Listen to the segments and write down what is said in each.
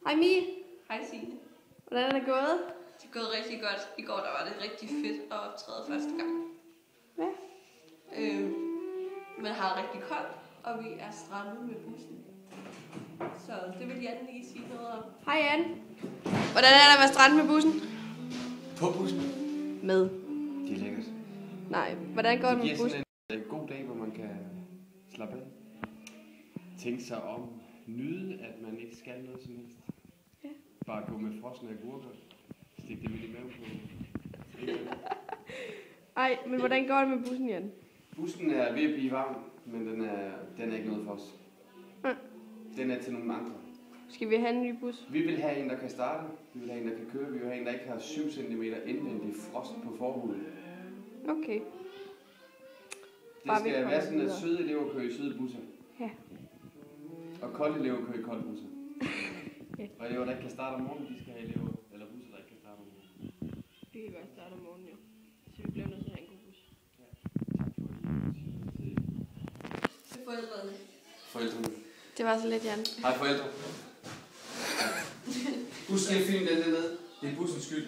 Hej Mie. Hej Signe. Hvordan er det gået? Det er gået rigtig godt. I går der var det rigtig fedt at optræde første gang. Ja. Man har rigtig koldt, og vi er strandet med bussen. Så det vil Jan lige sige noget om. Hej Jan. Hvordan er det at være strandet med bussen? På bussen? Med. Det er lækkert. Nej, hvordan går det med giver bussen? sådan en god dag, hvor man kan slappe af. Tænke sig om. Nyde, at man ikke skal noget som helst. Ja. Bare gå med frosne agurker. Stik det midt i maven på. Ej, men hvordan går det med bussen, Jan? Bussen er ved at blive varm, men den er ikke noget for os. Ja. Den er til nogle andre. Skal vi have en ny bus? Vi vil have en, der kan starte. Vi vil have en, der kan køre. Vi vil have en, der ikke har 7 cm indvendig frost på forhuden. Okay. Det Bare vi skal kommer være sådan, at videre. søde elever kører i søde busser. Ja. Og kolde elever kører i kolde busser. Ja. Og elever, der ikke kan starte om morgenen, de skal have elever eller busser, der ikke kan starte om morgenen. Vi kan godt starte om morgenen, jo. Så vi bliver nødt til at have en god bus. Ja. Tak for det. Til forældrene. Forældrene. Det var så lidt, Jan. Hej forældre. Husk lige at filme den dernede. Det er bussens skyld.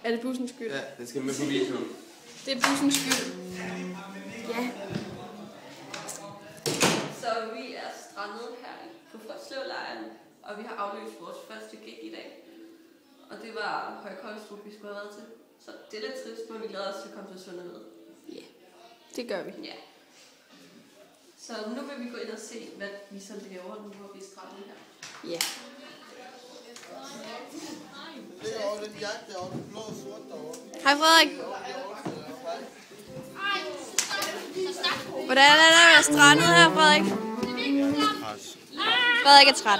Er det bussens skyld? Ja, den skal med på video. Det er bussens skyld. Ja. Så vi er strandet her på Frøslevlejren, og vi har afløst vores første gig i dag. Og det var Høje-Kolstrup, vi skulle have været til. Så det er lidt trist, men vi glæder os til at komme til Sundhed. Ja, det gør vi. Ja. Så nu vil vi gå ind og se, hvad vi så laver nu, hvor vi er strandet her. Ja. Hej Frederik. Hvordan er det at være strandet her, Frederik? Frederik er træt.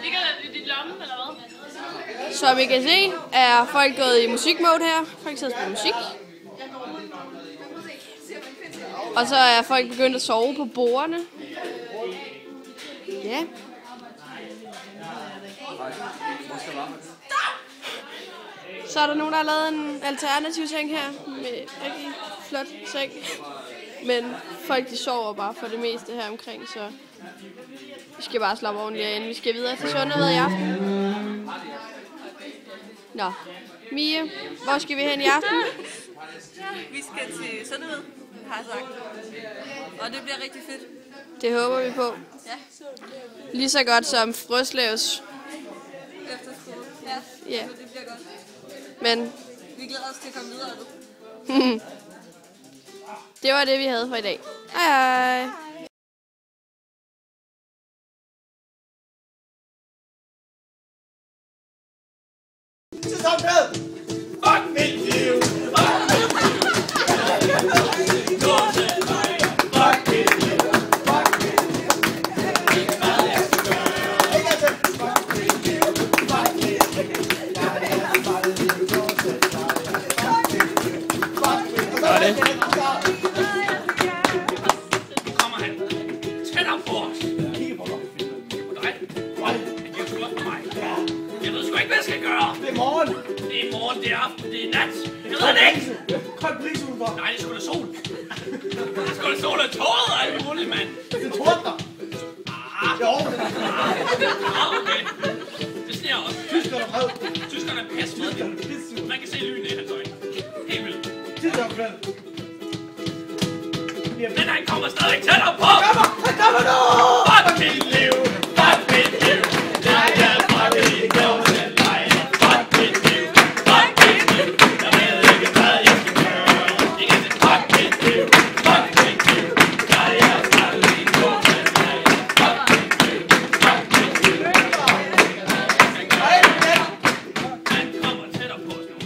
Ligger det i dit lomme, eller hvad? Som I kan se, er folk gået i musikmode her. Folk sidder og spiller musik. Og så er folk begyndt at sove på bordene. Ja. Så er der nogen, der har lavet en alternativ seng her. Med rigtig flot seng. Men folk de sover bare for det meste her omkring, så vi skal bare slappe ordentligt af, inden vi skal videre til Sundhed i aften. Nå, Mie, hvor skal vi hen i aften? Vi skal til Sundhed, har jeg sagt. Og det bliver rigtig fedt. Det håber vi på. Ja. Lige så godt som Frøslevs. Efterskole. Ja, Ja. så det bliver godt. Men Vi glæder os til at komme videre nu. det var det, vi havde for i dag. Hej hej. Fuck mit liv! Fuck mit liv! Gå til mig! Fuck mit liv! Fuck mit liv! Hvad jeg skal gøre! Fuck mit liv! Fuck mit liv! Jeg er bare liv! Gå til dig! Fuck mit liv! Fuck mit liv! Hvad er det? Nu kommer han tættere på os. Kigge på mig. Og dig, han giver sgu op på mig. Jeg ved sgu ikke, hvad jeg skal gøre. Det er morgen! Det er morgen, det er aften, det er nat. Jeg ved det ikke. Kold bris udenfor. Nej, det er sgu da sol. Det er sgu da sol og tåret og alt muligt, mand. Det tordner. Jo. Okay. Det sneer også. Tyskerne er vred. Tyskerne er pisse med. Tyskerne er pissesure. Man kan se lynet i hans øjne. Helt vildt. Tyskerne er vred. Men han kommer stadig tættere på. Han kommer nu! Fuck mit liv. Fuck mit liv. Jeg er fucking god til dig. Fuck mit liv. Fuck mit liv. Jeg ved ikke, hvad jeg skal gøre. Igen til fuck mit liv. Fuck mit liv. Jeg er fucking god til dig. Fuck mit liv. Fuck mit liv. Han kommer tættere på os nu.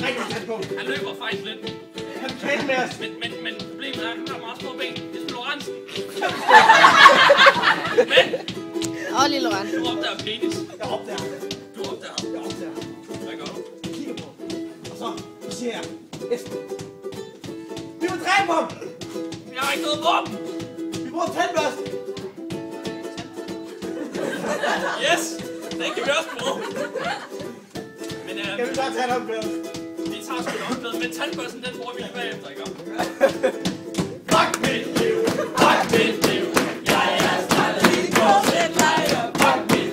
Rigtig tæt på. Han løber faktisk lidt. Han kan med os. Men problemet er, at han har meget små ben. Det er Lorentzen. Men Og lille Loren. du opdager penis. Jeg opdager ham. Du opdager. Jeg opdager ham. Hvad gør du? Jeg kigger på ham. Og så siger jeg, Esben, vi må dræbe ham! Jeg har ikke noget våben. Vi bruger tandbørste! Yes, det kan vi også bruge. Men Kan vi bare tage ham med os? vi tager sgu da håndklædet, men tandbørsten den bruger vi lige bagefter, ikke? Fuck mit liv! Fuck mit liv! Jeg er stadig god til dig! Fuck mit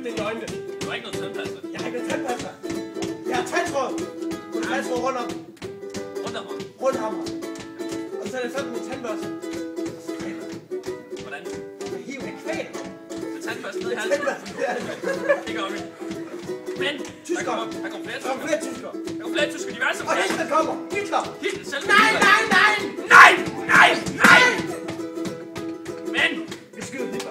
ind i øjnene. Du har ikke noget tandpasta. Jeg har ikke noget tandpasta. Jeg har tandtråd. Du har tandtråd rundt om. Rundt om mig. Rundt om mig. Og så er det sådan min tandbørste. Hvordan? Jeg hiver en kvæl. Med tandpasta ned i halsen. Det gør vi. Men der kommer flere Der kommer flere tyskere. Der kommer flere tyskere. De er altså Og Hitler kommer. Hitler. Hitler selv. Nej. Men Vi skyder Hitler.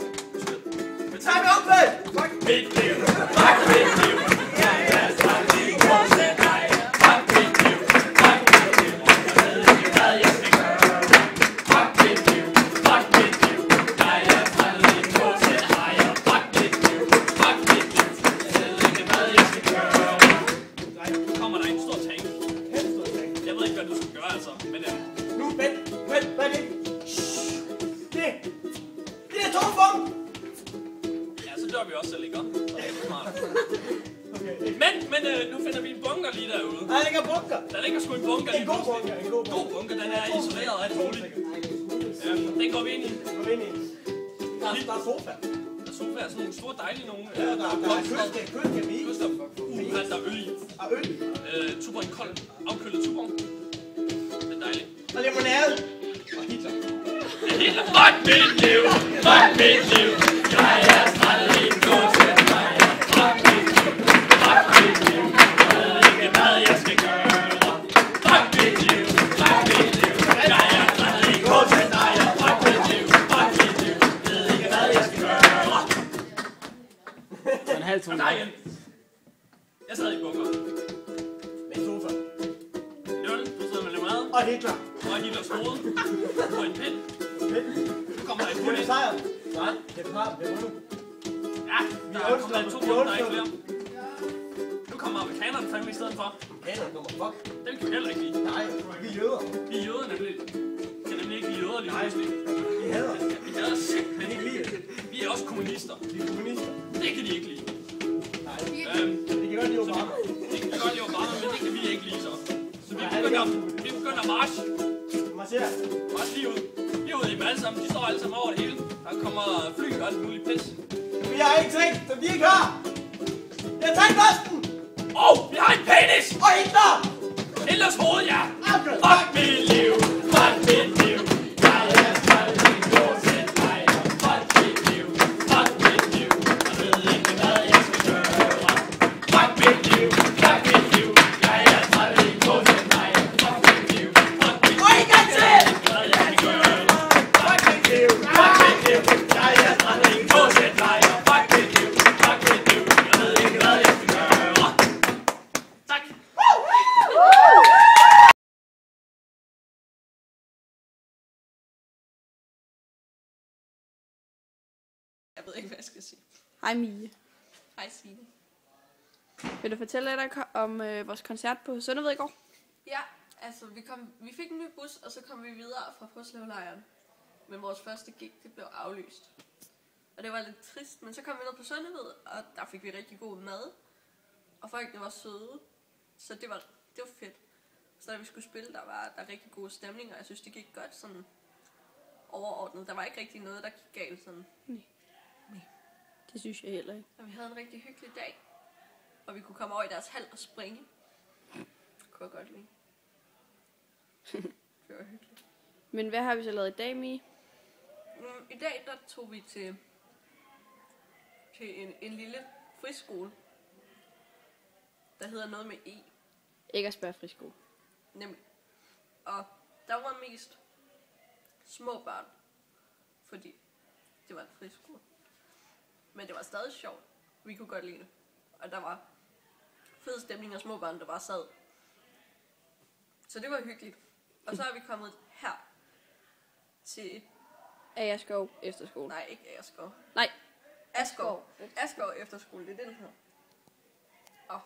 men Tag mig omkvæd. Fuck. mit liv. Fuck mit liv. Jeg er snart i kursen dig. Fuck mit liv. Fuck mit liv. Jeg ved ikke hvad jeg skal gøre. Fuck mit liv. Fuck mit liv. Jeg er snart i kursen dig. Fuck mit liv. Fuck mit liv. Jeg ved ikke hvad jeg skal gøre. Nu kommer der en stor tank. Jeg ved ikke hvad du skal gøre altså. Men Nu, vent, hvad er det? Det er togfunk! ja, så dør vi også selv, ikke? Så det er smart. Men nu finder vi en bunker lige derude. Der ligger bunker. Der ligger sgu en bunker lige En god pludselig. bunker, en god bunker. God bunker, den er isoleret og alt muligt. Den går vi ind i. Gå ind i. Der er sofa. Der er sofaer, sådan nogle store dejlige nogle. Ja, der er køleskab i. Køleskab. Der er øl i. Og øl. Tuborg, en kold, afkølet Tuborg. Det er dejligt. Og limonade. Og Hitler. Hitler, fuck mit liv! Fuck mit liv! Jeg er snart i kursen dig. Fuck mit liv! Fuck mit liv! Jeg ved ikke hvad jeg skal gøre. Fuck mit liv! Fuck mit liv! Jeg er snart i kursen dig. Fuck mit liv! Fuck mit liv! Jeg ved ikke hvad jeg skal gøre. En halv tone. Nej, igen. Jeg sad i bunker. Med sofa. Øl, du sidder med limonade. Og Hitler. Og Hitlers hoved. På en pind. Nu kommer der en Det hund er ind. sejr. Nej, det er sejr. Det er vundet. Ja, der er kommet to runder, der er ikke flere. Nu kommer amerikanerne fandme i stedet for. Kanon nummer fuck. Dem kan vi heller ikke lide. Nej, vi er jøder. Vi er jøder nemlig. Kan nemlig ikke lide jøder lige pludselig. Vi hader. Vi hader simpelthen ikke lide det. Vi er også kommunister. Vi er kommunister. Det kan de ikke lide. Nej, Øhm, det kan godt lide Obama. det kan godt lide Obama, men det kan vi ikke lide så. Så vi begynder at marche. Marcher. Marche lige ud. Lige ud i dem alle sammen. De står alle sammen over det hele. Der kommer fly og alt muligt pis. Vi har ingenting, som de ikke har. Jeg tager posten. Vi har en penis! Og Hitler. Hitlers hoved, ja! Akkurat. Fuck mit liv! Fuck mit liv! Jeg er snart i kursen dig. Fuck mit liv! Fuck mit liv! Jeg ved ikke hvad jeg skal gøre. Fuck mit liv! Fuck mit liv! Jeg er snart i kursen dig. Fuck mit liv! Fuck mit liv! Og en gang til. Hvad jeg skal gøre. Fuck mit liv. Fuck mit liv! Jeg er snart i kursen dig. Fuck mit liv! Fuck mit liv! Jeg ved ikke hvad jeg skal gøre. Tak! Jeg ved ikke, hvad jeg skal sige. Hej Mie. Hej Signe. Vil du fortælle lidt om vores koncert på Sønderved i går? Ja, altså vi fik en ny bus, og så kom vi videre fra Frøslevlejren. Men vores første gig, det blev aflyst. Og det var lidt trist, men så kom vi ned på Sønderved, og der fik vi rigtig god mad. Og folk, der var søde. Så det var fedt. Så da vi skulle spille, der var rigtig god stemning, og jeg synes, det gik godt sådan overordnet. Der var ikke rigtig noget, der gik galt sådan. Det synes jeg heller ikke. Og vi havde en rigtig hyggelig dag. Og vi kunne komme over i deres hal og springe. Det kunne jeg godt lide. Det var hyggeligt. Men hvad har vi så lavet i dag, Mie? I dag, der tog vi til en lille friskole, der hedder noget med E. Eggersberg Friskole. Nemlig. Og der var mest små børn, fordi det var en friskole. Men det var stadig sjovt. Vi kunne godt lide det. Og der var fed stemning af små børn, der bare sad. Så det var hyggeligt. Og så er vi kommet her til... Agerskov Efterskole. Nej, ikke Agerskov. Nej. Asgård Efterskole, det er den her. Og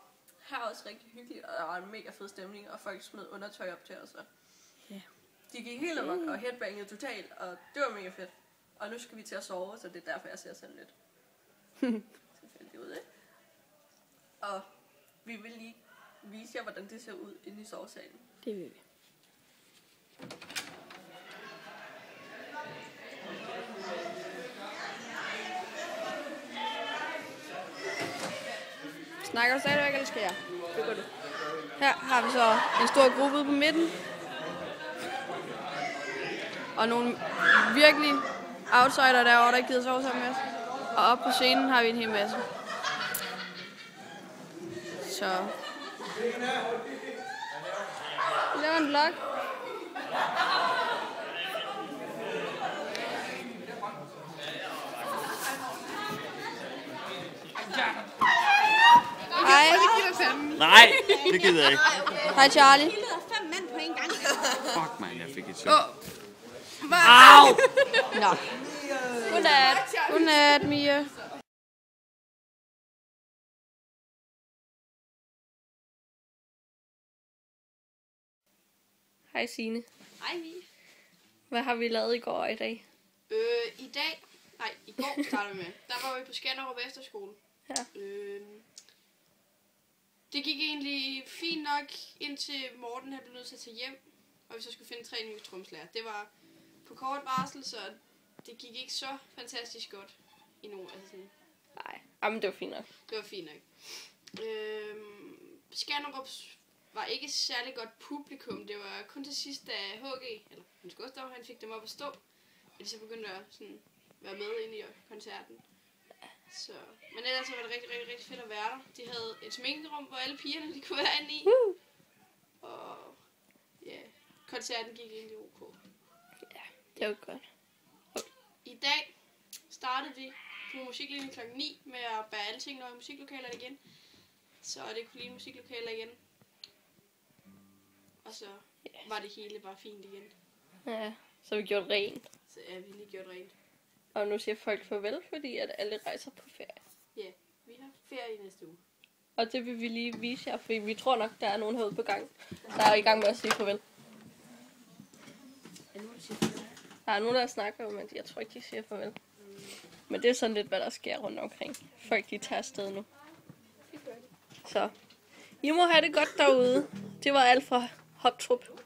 her er også rigtig hyggeligt, og der var en mega fed stemning, og folk smed undertøj op til os. Ja. De gik helt amok og headbangede totalt, og det var mega fedt. Og nu skal vi til at sove, så det er derfor, jeg ser sådan lidt tilfældigt ud, ikke? Og vi vil lige vise jer, hvordan det ser ud inde i sovesalen. Det vil vi. Snakker du stadigvæk, eller skal jeg? Det gør du. Her har vi så en stor gruppe ude på midten. Og nogle virkelig outsider derovre, der ikke gider sove sammen med os. Og oppe på scenen har vi en hel masse. Så... Vi laver en vlog. Hej. Nej, det gider jeg ikke. Hej Charlie. Fuck man, jeg fik et chok. Au! Nå. Godnat. Godnat, Mia. Hej Signe. Hej, Mie. Hvad har vi lavet i går og i dag? I går startede med. Der var vi på Skanderup Efterskole. Ja. Det gik egentlig fint nok, indtil Morten havde blevet nødt til at tage hjem, og vi så skulle finde 3 nye tromslærer. Det var på kort varsel, så det gik ikke så fantastisk godt i nogen. Altså sådan. Nej, jamen det var fint nok. Det var fint nok. Skanderup var ikke særlig godt publikum. Det var kun til sidst, da HG, eller Hans Gustav, han fik dem op at stå, at de så begyndte at sådan, være med ind i koncerten. Så, men ellers var det rigtig fedt at være der. De havde et sminkerum, hvor alle pigerne de kunne være inde i. Og ja, koncerten gik egentlig ok. Ja, det var godt. I dag startede vi på musiklinjen kl. 9 med at bære alle tingene over i musiklokaler igen. Så det kunne lide musiklokaler igen. Og så var det hele bare fint igen. Ja, så vi gjort rent. Så ja, vi lige gjort rent. Og nu siger folk farvel, fordi at alle rejser på ferie. Ja, vi har ferie i næste uge. Og det vil vi lige vise jer, fordi vi tror nok, der er nogen herude på gang, der er i gang med at sige farvel. Der er nogen, der snakker om, at jeg tror ikke, de siger farvel. Men det er sådan lidt, hvad der sker rundt omkring. Folk, de tager afsted nu. Så, I må have det godt derude. Det var alt fra Hoptrup.